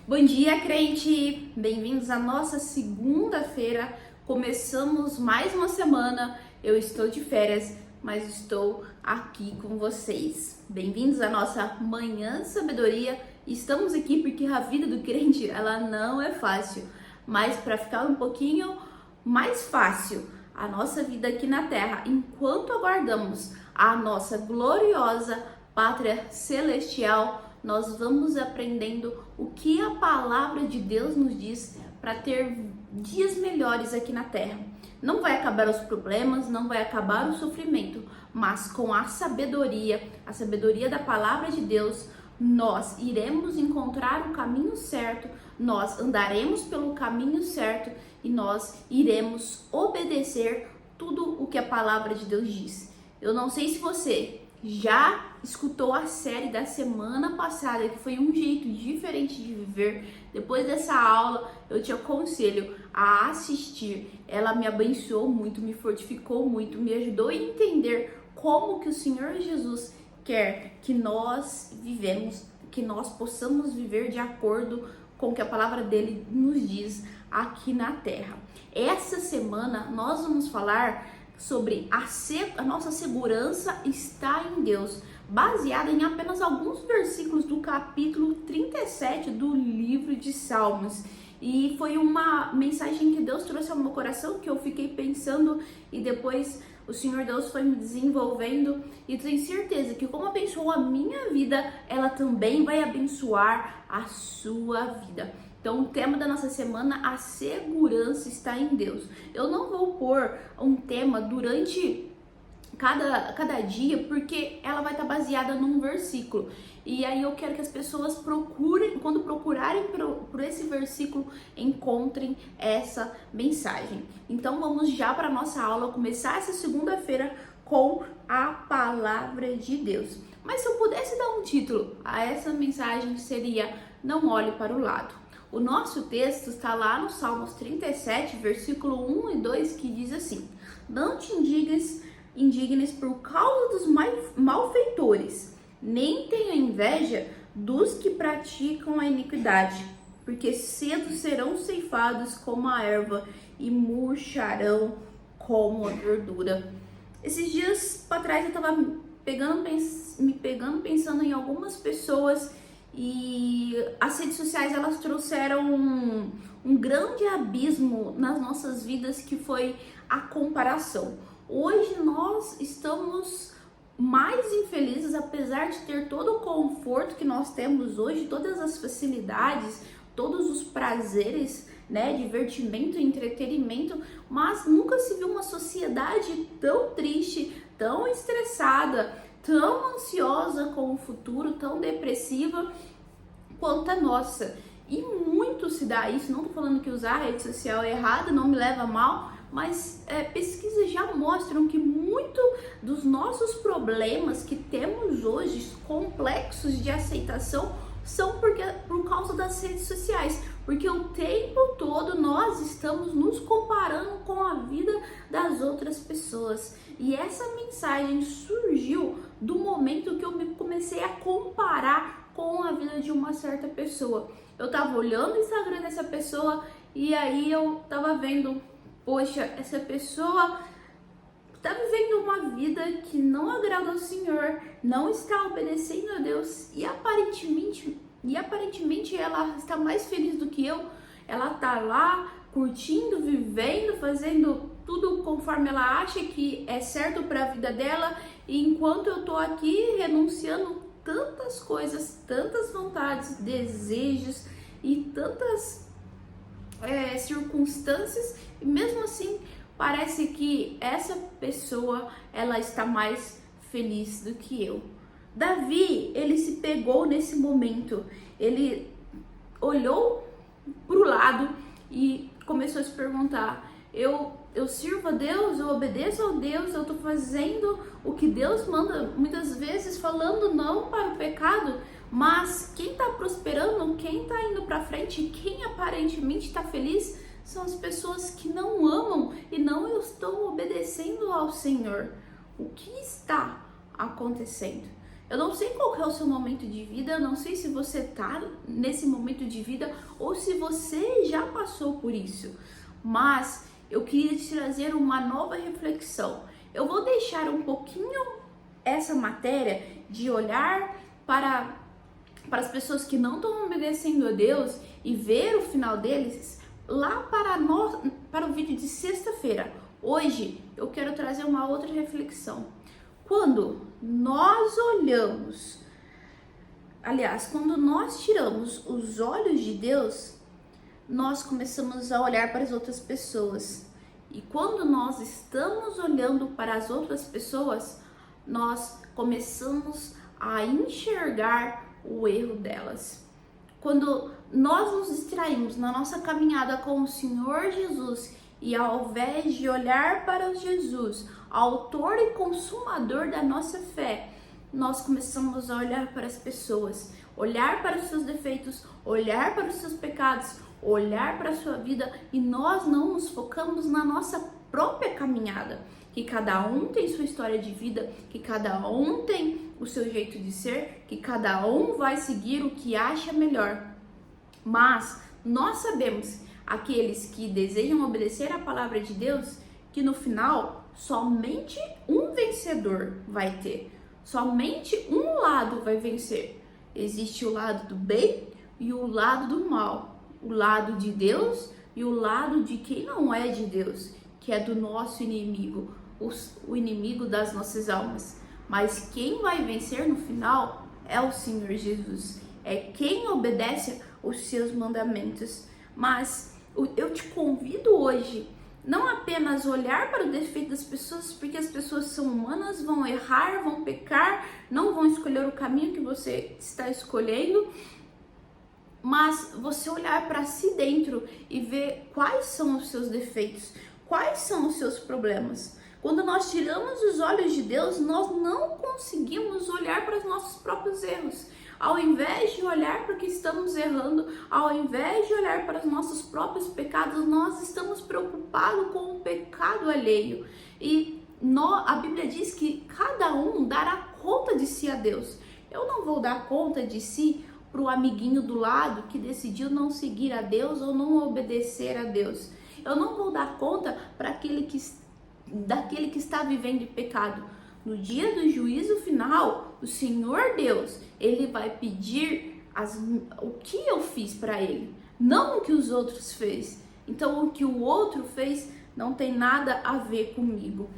Bom dia, crente! Bem-vindos à nossa segunda-feira. Começamos mais uma semana. Eu estou de férias, mas estou aqui com vocês. Bem-vindos à nossa Manhã de Sabedoria. Estamos aqui porque a vida do crente, ela não é fácil. Mas para ficar um pouquinho mais fácil, a nossa vida aqui na Terra, enquanto aguardamos a nossa gloriosa Pátria Celestial, nós vamos aprendendo o que a palavra de Deus nos diz para ter dias melhores aqui na Terra. Não vai acabar os problemas, não vai acabar o sofrimento, mas com a sabedoria da palavra de Deus, nós iremos encontrar o caminho certo, nós andaremos pelo caminho certo e nós iremos obedecer tudo o que a palavra de Deus diz. Eu não sei se você já escutou a série da semana passada, que foi um jeito diferente de viver. Depois dessa aula, eu te aconselho a assistir. Ela me abençoou muito, me fortificou muito, me ajudou a entender como que o Senhor Jesus quer que nós vivemos, que nós possamos viver de acordo com o que a palavra dele nos diz aqui na Terra. Essa semana nós vamos falar sobre a nossa segurança está em Deus, baseada em apenas alguns versículos do capítulo 37 do livro de Salmos. E foi uma mensagem que Deus trouxe ao meu coração, que eu fiquei pensando e depois o Senhor Deus foi me desenvolvendo, e tenho certeza que como abençoou a minha vida, ela também vai abençoar a sua vida. Então, o tema da nossa semana, a segurança está em Deus. Eu não vou pôr um tema durante cada dia, porque ela vai estar baseada num versículo. E aí eu quero que as pessoas procurem, quando procurarem por esse versículo, encontrem essa mensagem. Então, vamos já para a nossa aula, começar essa segunda-feira com a palavra de Deus. Mas se eu pudesse dar um título a essa mensagem, seria Não Olhe para o Lado. O nosso texto está lá no Salmos 37, versículo 1 e 2, que diz assim: Não te indignes por causa dos malfeitores, nem tenha inveja dos que praticam a iniquidade, porque cedo serão ceifados como a erva e murcharão como a verdura. Esses dias para trás eu estava me pegando pensando em algumas pessoas, e as redes sociais elas trouxeram um grande abismo nas nossas vidas, que foi a comparação. Hoje nós estamos mais infelizes, apesar de ter todo o conforto que nós temos hoje, todas as facilidades, todos os prazeres, divertimento e entretenimento, mas nunca se viu uma sociedade tão triste, tão estressada, tão ansiosa com o futuro, tão depressiva quanto a nossa. E muito se dá isso, não tô falando que usar a rede social é errado, não me leva a mal, mas pesquisas já mostram que muito dos nossos problemas que temos hoje, complexos de aceitação, são por causa das redes sociais, porque o tempo todo nós estamos nos comparando com a vida das outras pessoas. E essa mensagem surgiu do momento que eu comecei a comparar com a vida de uma certa pessoa. Eu tava olhando o Instagram dessa pessoa e aí eu tava vendo, poxa, essa pessoa tá vivendo uma vida que não agrada ao Senhor, não está obedecendo a Deus e aparentemente ela está mais feliz do que eu. Ela tá lá curtindo, vivendo, fazendo tudo conforme ela acha que é certo para a vida dela, e enquanto eu tô aqui renunciando tantas coisas, tantas vontades, desejos e tantas circunstâncias, e mesmo assim parece que essa pessoa ela está mais feliz do que eu. Davi, ele se pegou nesse momento, ele olhou para o lado e começou a se perguntar: eu sirvo a Deus, eu obedeço a Deus, eu estou fazendo o que Deus manda, muitas vezes falando não para o pecado, mas quem está prosperando, quem está indo para frente, quem aparentemente está feliz, são as pessoas que não amam e não estão obedecendo ao Senhor. O que está acontecendo? Eu não sei qual que é o seu momento de vida, eu não sei se você tá nesse momento de vida ou se você já passou por isso, mas eu queria te trazer uma nova reflexão. Eu vou deixar um pouquinho essa matéria de olhar para as pessoas que não estão obedecendo a Deus e ver o final deles lá para o vídeo de sexta-feira. Hoje eu quero trazer uma outra reflexão. Quando nós olhamos, aliás, quando nós tiramos os olhos de Deus, nós começamos a olhar para as outras pessoas. E quando nós estamos olhando para as outras pessoas, nós começamos a enxergar o erro delas. Quando nós nos distraímos na nossa caminhada com o Senhor Jesus e ao invés de olhar para Jesus, autor e consumador da nossa fé, nós começamos a olhar para as pessoas, olhar para os seus defeitos, olhar para os seus pecados, olhar para a sua vida e nós não nos focamos na nossa própria caminhada, que cada um tem sua história de vida, que cada um tem o seu jeito de ser, que cada um vai seguir o que acha melhor. Mas nós sabemos, aqueles que desejam obedecer à palavra de Deus, que no final somente um vencedor vai ter, somente um lado vai vencer. Existe o lado do bem e o lado do mal, o lado de Deus e o lado de quem não é de Deus, que é do nosso inimigo, o inimigo das nossas almas. Mas quem vai vencer no final é o Senhor Jesus, é quem obedece os seus mandamentos. Mas eu te convido hoje, não apenas olhar para o defeito das pessoas, porque as pessoas são humanas, vão errar, vão pecar, não vão escolher o caminho que você está escolhendo, mas você olhar para si dentro e ver quais são os seus defeitos, quais são os seus problemas. Quando nós tiramos os olhos de Deus, nós não conseguimos olhar para os nossos próprios erros. Ao invés de olhar para o que estamos errando, ao invés de olhar para os nossos próprios pecados, nós estamos preocupados com o pecado alheio. E a Bíblia diz que cada um dará conta de si a Deus. Eu não vou dar conta de si para o amiguinho do lado que decidiu não seguir a Deus ou não obedecer a Deus. Eu não vou dar conta para daquele que está vivendo em pecado. No dia do juízo final, o Senhor Deus, Ele vai pedir o que eu fiz para Ele, não o que os outros fez. Então, o que o outro fez não tem nada a ver comigo.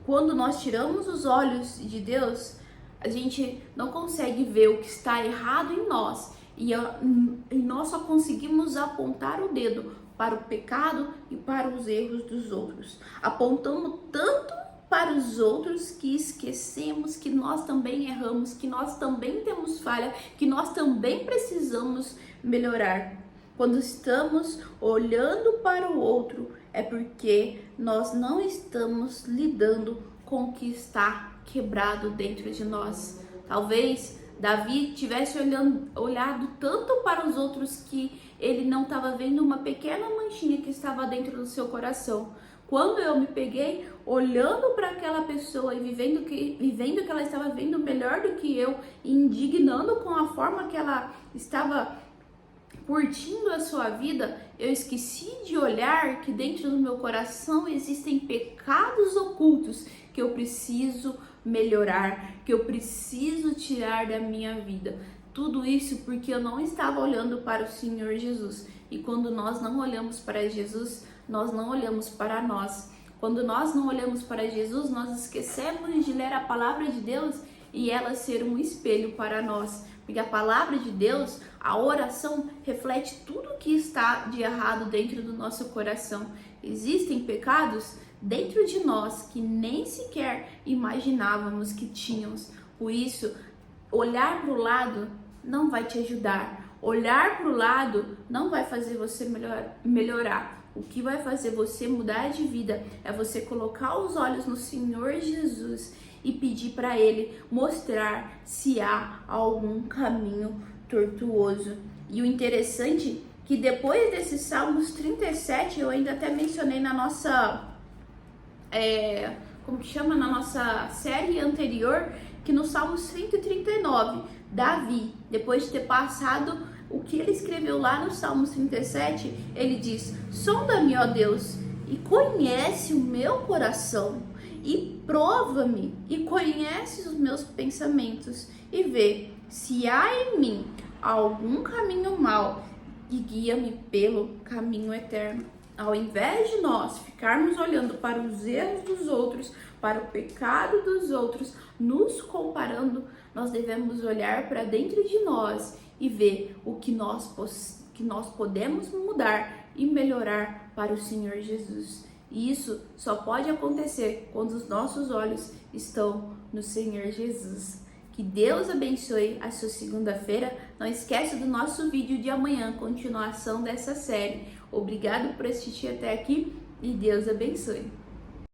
Quando nós tiramos os olhos de Deus, a gente não consegue ver o que está errado em nós e nós só conseguimos apontar o dedo para o pecado e para os erros dos outros. Apontamos tanto para os outros que esquecemos que nós também erramos, que nós também temos falha, que nós também precisamos melhorar. Quando estamos olhando para o outro, é porque nós não estamos lidando com o que está quebrado dentro de nós. Talvez Davi tivesse olhado tanto para os outros que ele não estava vendo uma pequena manchinha que estava dentro do seu coração. Quando eu me peguei olhando para aquela pessoa e vivendo que ela estava vendo melhor do que eu, e indignando com a forma que ela estava curtindo a sua vida, eu esqueci de olhar que dentro do meu coração existem pecados ocultos que eu preciso melhorar, que eu preciso tirar da minha vida. Tudo isso porque eu não estava olhando para o Senhor Jesus. E quando nós não olhamos para Jesus, nós não olhamos para nós. Quando nós não olhamos para Jesus, nós esquecemos de ler a palavra de Deus e ela ser um espelho para nós. Porque a palavra de Deus, a oração, reflete tudo o que está de errado dentro do nosso coração. Existem pecados dentro de nós que nem sequer imaginávamos que tínhamos. Por isso, olhar para o lado não vai te ajudar. Olhar para o lado não vai fazer você melhorar. O que vai fazer você mudar de vida é você colocar os olhos no Senhor Jesus e pedir para Ele mostrar se há algum caminho tortuoso. E o interessante é que depois desses Salmos 37, eu ainda até mencionei na nossa, na nossa série anterior, que no Salmo 139, Davi, depois de ter passado o que ele escreveu lá no Salmo 37, ele diz: sonda-me, ó Deus, e conhece o meu coração, e prova-me, e conhece os meus pensamentos, e vê se há em mim algum caminho mau, e guia-me pelo caminho eterno. Ao invés de nós ficarmos olhando para os erros dos outros, para o pecado dos outros, nos comparando, nós devemos olhar para dentro de nós e ver o que nós podemos mudar e melhorar para o Senhor Jesus. E isso só pode acontecer quando os nossos olhos estão no Senhor Jesus. Que Deus abençoe a sua segunda-feira. Não esquece do nosso vídeo de amanhã, continuação dessa série. Obrigado por assistir até aqui e Deus abençoe.